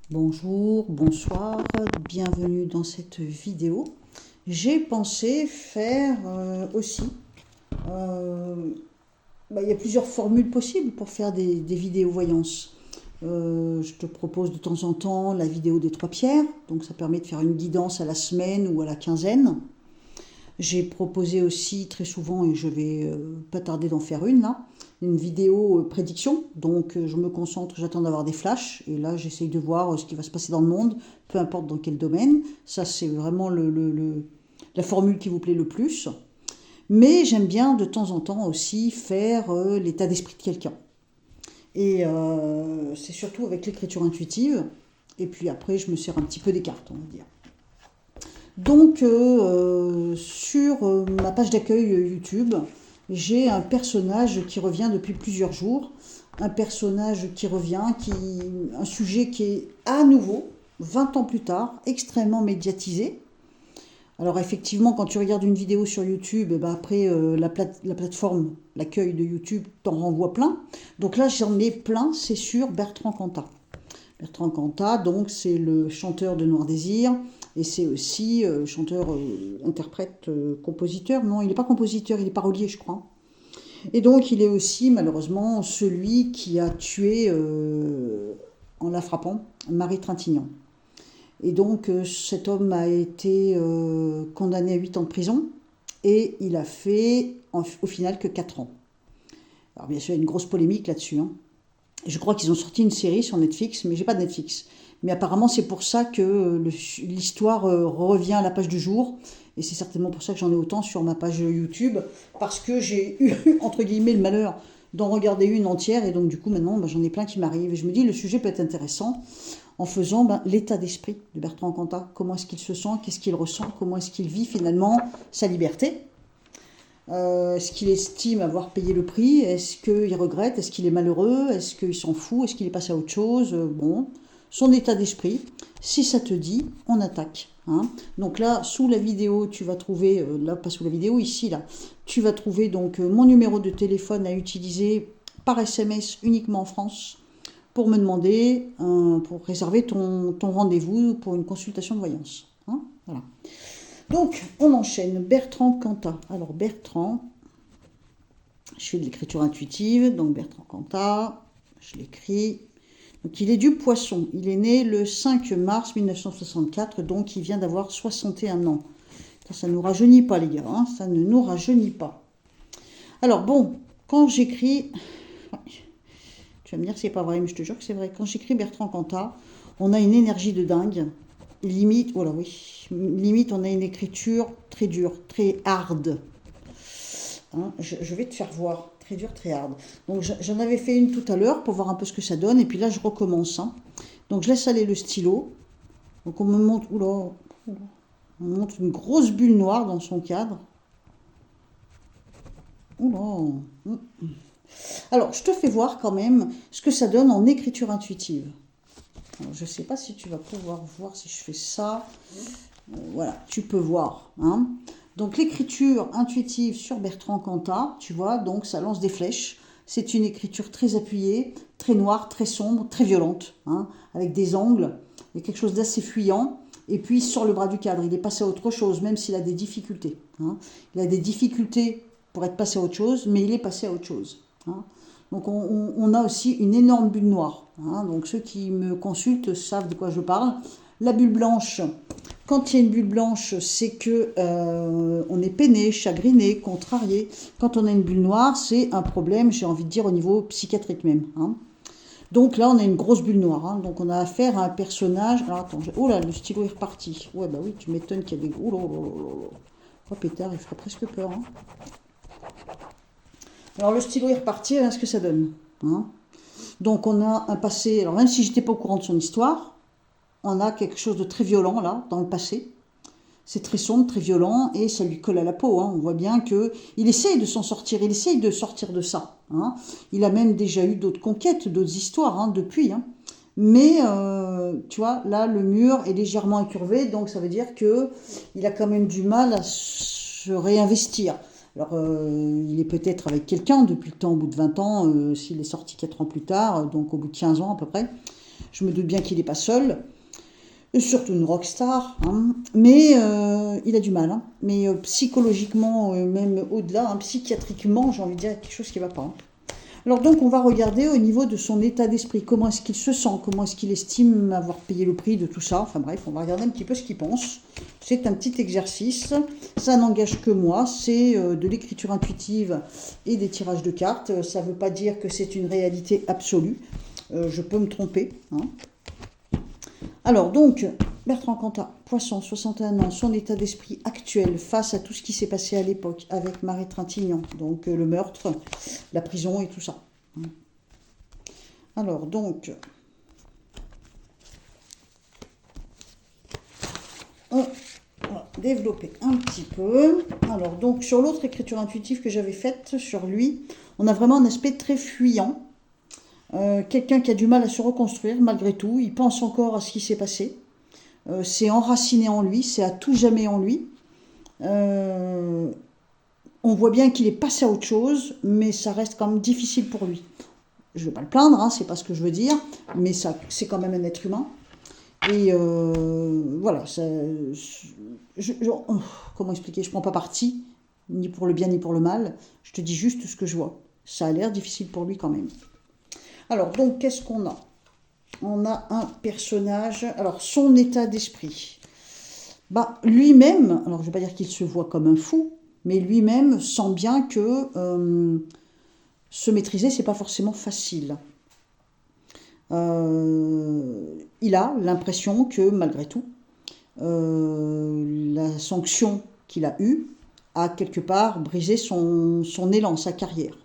Bonjour, bonsoir, bienvenue dans cette vidéo. J'ai pensé faire aussi, euh, il y a plusieurs formules possibles pour faire des vidéos voyances. Je te propose de temps en temps la vidéo des trois pierres, donc ça permet de faire une guidance à la semaine ou à la quinzaine. J'ai proposé aussi très souvent, et je vais pas tarder d'en faire une là, une vidéo prédiction. Donc je me concentre, j'attends d'avoir des flashs, et là j'essaye de voir ce qui va se passer dans le monde, peu importe dans quel domaine. Ça c'est vraiment la formule qui vous plaît le plus. Mais j'aime bien de temps en temps aussi faire l'état d'esprit de quelqu'un. Et c'est surtout avec l'écriture intuitive. Et puis après je me sers un petit peu des cartes, on va dire. Donc, sur ma page d'accueil YouTube, j'ai un personnage qui revient depuis plusieurs jours. Un personnage qui revient, un sujet qui est à nouveau, 20 ans plus tard, extrêmement médiatisé. Alors effectivement, quand tu regardes une vidéo sur YouTube, eh ben après la plateforme, l'accueil de YouTube t'en renvoie plein. Donc là, j'en ai plein, c'est sur Bertrand Cantat. Bertrand Cantat, donc c'est le chanteur de Noir Désir, et c'est aussi chanteur, interprète, compositeur. Non, il n'est pas compositeur, il est parolier, je crois. Et donc il est aussi malheureusement celui qui a tué, en la frappant, Marie Trintignant. Et donc cet homme a été condamné à 8 ans de prison, et il a fait au final que 4 ans. Alors bien sûr, il y a une grosse polémique là-dessus, hein. Je crois qu'ils ont sorti une série sur Netflix, mais j'ai pas de Netflix. Mais apparemment, c'est pour ça que l'histoire revient à la page du jour. Et c'est certainement pour ça que j'en ai autant sur ma page YouTube. Parce que j'ai eu, entre guillemets, le malheur d'en regarder une entière. Et donc, du coup, maintenant, j'en ai plein qui m'arrivent. Et je me dis, le sujet peut être intéressant en faisant l'état d'esprit de Bertrand Cantat. Comment est-ce qu'il se sent? Qu'est-ce qu'il ressent? Comment est-ce qu'il vit finalement sa liberté? Est-ce qu'il estime avoir payé le prix? Est-ce qu'il regrette? Est-ce qu'il est malheureux? Est-ce qu'il s'en fout? Est-ce qu'il est passé à autre chose? Bon, son état d'esprit. Si ça te dit, on attaque, hein. Donc là, sous la vidéo, tu vas trouver, là pas sous la vidéo, ici là, tu vas trouver donc mon numéro de téléphone à utiliser par SMS uniquement en France pour me demander, pour réserver ton rendez-vous pour une consultation de voyance, hein, voilà. Donc, on enchaîne. Bertrand Cantat. Alors, Bertrand, je fais de l'écriture intuitive, donc Bertrand Cantat, je l'écris. Donc, il est du Poisson. Il est né le 5 mars 1964, donc il vient d'avoir 61 ans. Ça ne nous rajeunit pas, les gars, hein, ça ne nous rajeunit pas. Alors, bon, quand j'écris. Tu vas me dire c'est pas vrai, mais je te jure que c'est vrai. Quand j'écris Bertrand Cantat, on a une énergie de dingue. Limite, voilà, oui. Limite, on a une écriture très dure, très hard. Hein, je vais te faire voir. Très dure, très hard. Donc, j'en avais fait une tout à l'heure pour voir un peu ce que ça donne. Et puis là, je recommence, hein. Donc, je laisse aller le stylo. Donc, on me montre. Oula, on me montre une grosse bulle noire dans son cadre. Oula. Alors, je te fais voir quand même ce que ça donne en écriture intuitive. Alors, je ne sais pas si tu vas pouvoir voir si je fais ça. Voilà, tu peux voir, hein. Donc l'écriture intuitive sur Bertrand Cantat, tu vois, donc ça lance des flèches. C'est une écriture très appuyée, très noire, très sombre, très violente, hein, avec des angles. Il y a quelque chose d'assez fuyant. Et puis sur le bras du cadre, il est passé à autre chose, même s'il a des difficultés, hein. Il a des difficultés pour être passé à autre chose, mais il est passé à autre chose, hein. Donc on a aussi une énorme bulle noire, hein. Donc ceux qui me consultent savent de quoi je parle. La bulle blanche, quand il y a une bulle blanche, c'est que on est peiné, chagriné, contrarié. Quand on a une bulle noire, c'est un problème, j'ai envie de dire, au niveau psychiatrique même, hein. Donc là, on a une grosse bulle noire, hein. Donc on a affaire à un personnage. Alors attends, oh là, le stylo est reparti. Ouais, bah oui, tu m'étonnes qu'il y a des. Oh là là là là. Oh pétard, il ferait presque peur, hein. Alors le stylo est reparti, regarde ce que ça donne, hein. Donc on a un passé, alors même si j'étais pas au courant de son histoire, on a quelque chose de très violent là, dans le passé. C'est très sombre, très violent, et ça lui colle à la peau, hein. On voit bien qu'il essaye de s'en sortir, il essaye de sortir de ça, hein. Il a même déjà eu d'autres conquêtes, d'autres histoires, hein, depuis, hein. Mais tu vois, là, le mur est légèrement incurvé, donc ça veut dire qu'il a quand même du mal à se réinvestir. Alors, il est peut-être avec quelqu'un depuis le temps, au bout de 20 ans, s'il est sorti 4 ans plus tard, donc au bout de 15 ans à peu près. Je me doute bien qu'il n'est pas seul, surtout une rockstar, hein. Mais il a du mal, hein. Mais psychologiquement, même au-delà, hein, psychiatriquement, j'ai envie de dire, il y a quelque chose qui ne va pas, hein. Alors donc, on va regarder au niveau de son état d'esprit, comment est-ce qu'il se sent, comment est-ce qu'il estime avoir payé le prix de tout ça. Enfin bref, on va regarder un petit peu ce qu'il pense. C'est un petit exercice, ça n'engage que moi, c'est de l'écriture intuitive et des tirages de cartes. Ça ne veut pas dire que c'est une réalité absolue, je peux me tromper, hein. Alors donc, Bertrand Cantat, Poisson, 61 ans, son état d'esprit actuel face à tout ce qui s'est passé à l'époque avec Marie Trintignant, donc le meurtre, la prison et tout ça. Alors donc, on va développer un petit peu. Alors donc, sur l'autre écriture intuitive que j'avais faite sur lui, on a vraiment un aspect très fuyant. Quelqu'un qui a du mal à se reconstruire malgré tout, il pense encore à ce qui s'est passé. C'est enraciné en lui, c'est à tout jamais en lui. On voit bien qu'il est passé à autre chose, mais ça reste quand même difficile pour lui. Je ne vais pas le plaindre, hein, c'est pas ce que je veux dire, mais ça, c'est quand même un être humain. Et voilà, ça, comment expliquer, je ne prends pas parti, ni pour le bien ni pour le mal, je te dis juste ce que je vois. Ça a l'air difficile pour lui quand même. Alors, donc, qu'est-ce qu'on a? On a un personnage, alors son état d'esprit. Bah, lui-même, alors je ne vais pas dire qu'il se voit comme un fou, mais lui-même sent bien que se maîtriser, c'est pas forcément facile. Il a l'impression que malgré tout, la sanction qu'il a eue a quelque part brisé son élan, sa carrière.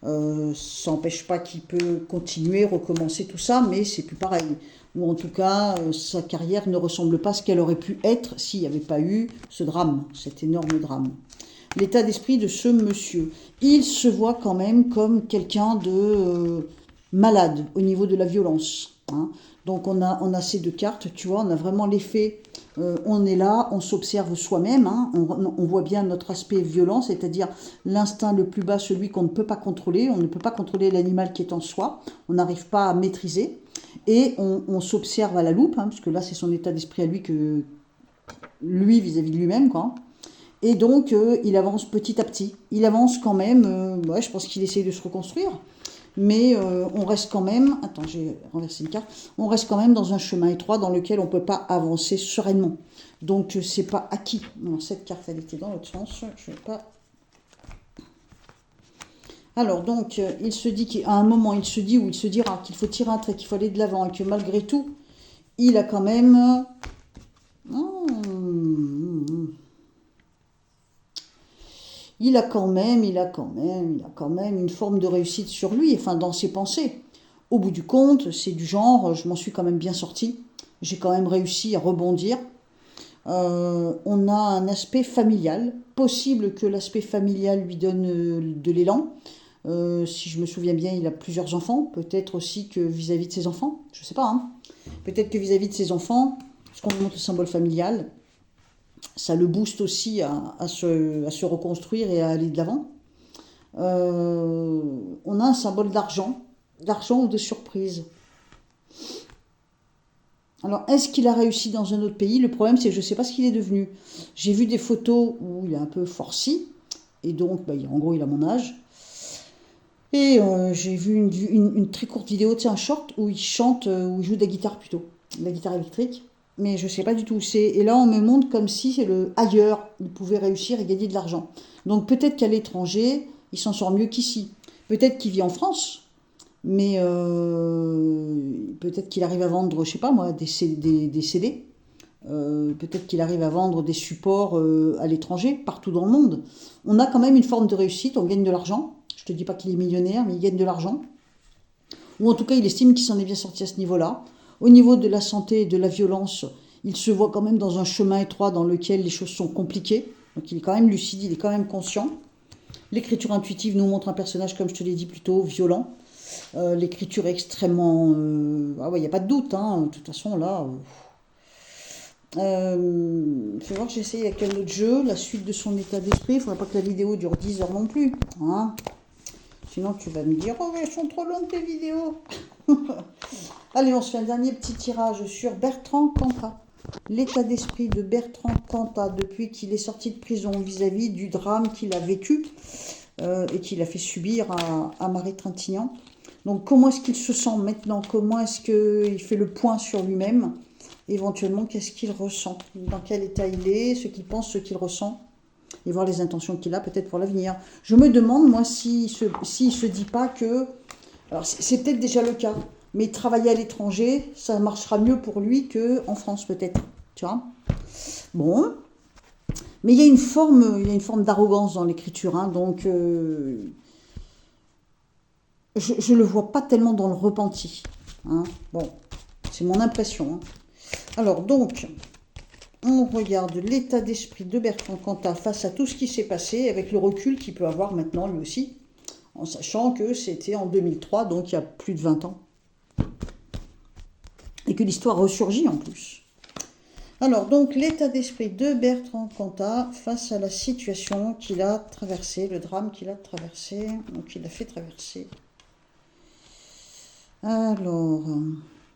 Ça n'empêche pas qu'il peut continuer, recommencer tout ça, mais c'est plus pareil. Ou en tout cas, sa carrière ne ressemble pas à ce qu'elle aurait pu être s'il n'y avait pas eu ce drame, cet énorme drame. L'état d'esprit de ce monsieur, il se voit quand même comme quelqu'un de malade au niveau de la violence, hein. Donc on a ces deux cartes, tu vois, on a vraiment l'effet, on est là, on s'observe soi-même, hein, on voit bien notre aspect violent, c'est-à-dire l'instinct le plus bas, celui qu'on ne peut pas contrôler, on ne peut pas contrôler l'animal qui est en soi, on n'arrive pas à maîtriser, et on s'observe à la loupe, hein, parce que là c'est son état d'esprit à lui, que lui vis-à-vis de lui-même, quoi. Et donc il avance petit à petit, il avance quand même, ouais, je pense qu'il essaye de se reconstruire, mais on reste quand même, attends, j'ai renversé une carte, on reste quand même dans un chemin étroit dans lequel on ne peut pas avancer sereinement. Donc c'est pas acquis. Alors cette carte elle était dans l'autre sens, je vais pas. Alors donc il se dit qu'à un moment il se dit, ou il se dira qu'il faut tirer un trait, qu'il faut aller de l'avant et que malgré tout il a quand même il a quand même une forme de réussite sur lui, enfin dans ses pensées. Au bout du compte, c'est du genre, je m'en suis quand même bien sortie, j'ai quand même réussi à rebondir. On a un aspect familial, possible que l'aspect familial lui donne de l'élan. Si je me souviens bien, il a plusieurs enfants, peut-être aussi que vis-à-vis de ses enfants, je ne sais pas, hein. Peut-être que vis-à-vis de ses enfants, parce qu'on montre le symbole familial, ça le booste aussi à se reconstruire et à aller de l'avant. On a un symbole d'argent ou de surprise. Alors, est-ce qu'il a réussi dans un autre pays? Le problème, c'est que je ne sais pas ce qu'il est devenu. J'ai vu des photos où il est un peu forci, et donc, bah, en gros, il a mon âge. Et j'ai vu une très courte vidéo, tu sais, un short, où il chante, où il joue de la guitare plutôt, de la guitare électrique. Mais je ne sais pas du tout où c'est. Et là, on me montre comme si ailleurs, il pouvait réussir et gagner de l'argent. Donc peut-être qu'à l'étranger, il s'en sort mieux qu'ici. Peut-être qu'il vit en France, mais peut-être qu'il arrive à vendre, je sais pas moi, des CD. Peut-être qu'il arrive à vendre des supports à l'étranger, partout dans le monde. On a quand même une forme de réussite, on gagne de l'argent. Je te dis pas qu'il est millionnaire, mais il gagne de l'argent. Ou en tout cas, il estime qu'il s'en est bien sorti à ce niveau-là. Au niveau de la santé et de la violence, il se voit quand même dans un chemin étroit dans lequel les choses sont compliquées. Donc il est quand même lucide, il est quand même conscient. L'écriture intuitive nous montre un personnage, comme je te l'ai dit, plutôt violent. L'écriture est extrêmement... ah ouais, il n'y a pas de doute, hein. De toute façon, là... fais voir, j'essaye avec un autre jeu, la suite de son état d'esprit. Il ne faudrait pas que la vidéo dure 10 heures non plus, hein. Sinon, tu vas me dire, oh, elles sont trop longues tes vidéos. Allez, on se fait un dernier petit tirage sur Bertrand Cantat. L'état d'esprit de Bertrand Cantat depuis qu'il est sorti de prison vis-à-vis du drame qu'il a vécu et qu'il a fait subir à Marie Trintignant. Donc, comment est-ce qu'il se sent maintenant? Comment est-ce qu'il fait le point sur lui-même? Éventuellement, qu'est-ce qu'il ressent? Dans quel état il est? Ce qu'il pense, ce qu'il ressent? Et voir les intentions qu'il a peut-être pour l'avenir. Je me demande, moi, s'il se dit pas que... Alors, c'est peut-être déjà le cas, mais travailler à l'étranger, ça marchera mieux pour lui qu'en France, peut-être. Tu vois? Bon. Mais il y a une forme d'arrogance dans l'écriture, hein, donc... je ne le vois pas tellement dans le repenti. Hein. Bon, c'est mon impression. Hein. Alors, donc... On regarde l'état d'esprit de Bertrand Cantat face à tout ce qui s'est passé, avec le recul qu'il peut avoir maintenant lui aussi, en sachant que c'était en 2003, donc il y a plus de 20 ans. Et que l'histoire ressurgit en plus. Alors, donc, l'état d'esprit de Bertrand Cantat face à la situation qu'il a traversée, le drame qu'il a traversé, donc il a fait traverser. Alors...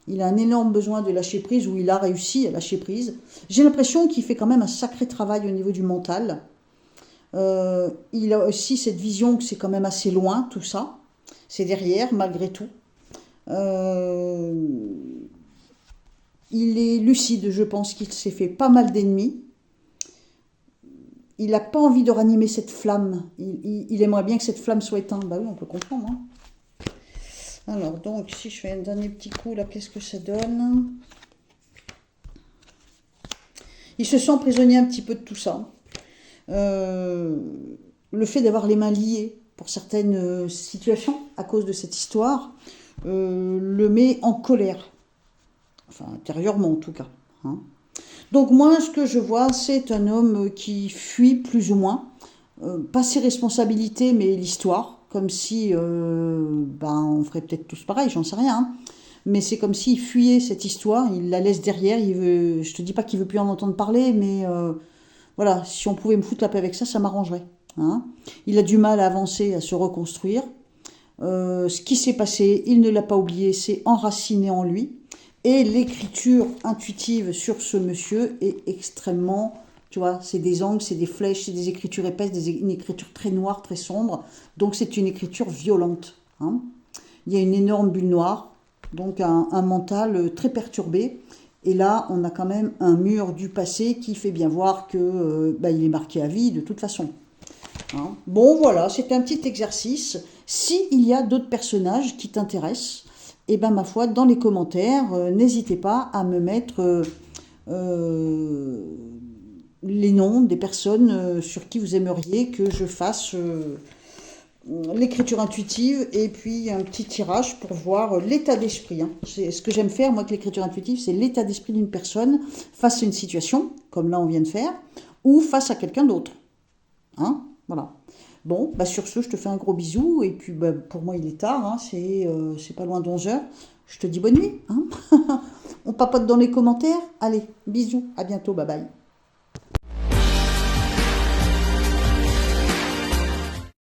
Il a un énorme besoin de lâcher prise, ou il a réussi à lâcher prise. J'ai l'impression qu'il fait quand même un sacré travail au niveau du mental. Il a aussi cette vision que c'est quand même assez loin, tout ça. C'est derrière, malgré tout. Il est lucide, je pense qu'il s'est fait pas mal d'ennemis. Il n'a pas envie de ranimer cette flamme. Il aimerait bien que cette flamme soit éteinte. Bah oui, on peut comprendre, hein. Alors, donc, si je fais un dernier petit coup, là, qu'est-ce que ça donne? Il se sent prisonnier un petit peu de tout ça. Le fait d'avoir les mains liées pour certaines situations, à cause de cette histoire, le met en colère. Enfin, intérieurement, en tout cas. Hein. Donc, moi, ce que je vois, c'est un homme qui fuit, plus ou moins, pas ses responsabilités, mais l'histoire. Comme si, on ferait peut-être tous pareil, j'en sais rien. Hein. Mais c'est comme s'il fuyait cette histoire, il la laisse derrière. Je te dis pas qu'il veut plus en entendre parler, mais voilà, si on pouvait me foutre la paix avec ça, ça m'arrangerait. Hein. Il a du mal à avancer, à se reconstruire. Ce qui s'est passé, il ne l'a pas oublié, c'est enraciné en lui. Et l'écriture intuitive sur ce monsieur est extrêmement... Tu vois, c'est des angles, c'est des flèches, c'est des écritures épaisses, une écriture très noire, très sombre. Donc c'est une écriture violente. Hein. Il y a une énorme bulle noire, donc un mental très perturbé. Et là, on a quand même un mur du passé qui fait bien voir que il est marqué à vie de toute façon. Hein. Bon, voilà, c'est un petit exercice. S'il y a d'autres personnages qui t'intéressent, eh ben, ma foi, dans les commentaires, n'hésitez pas à me mettre... les noms des personnes sur qui vous aimeriez que je fasse l'écriture intuitive et puis un petit tirage pour voir l'état d'esprit. Hein. C'est ce que j'aime faire, moi, avec l'écriture intuitive, c'est l'état d'esprit d'une personne face à une situation, comme là on vient de faire, ou face à quelqu'un d'autre. Hein, voilà. Bon, sur ce, je te fais un gros bisou, et puis pour moi il est tard, hein, c'est pas loin d'11h. Je te dis bonne nuit. Hein. On papote dans les commentaires. Allez, bisous, à bientôt, bye bye.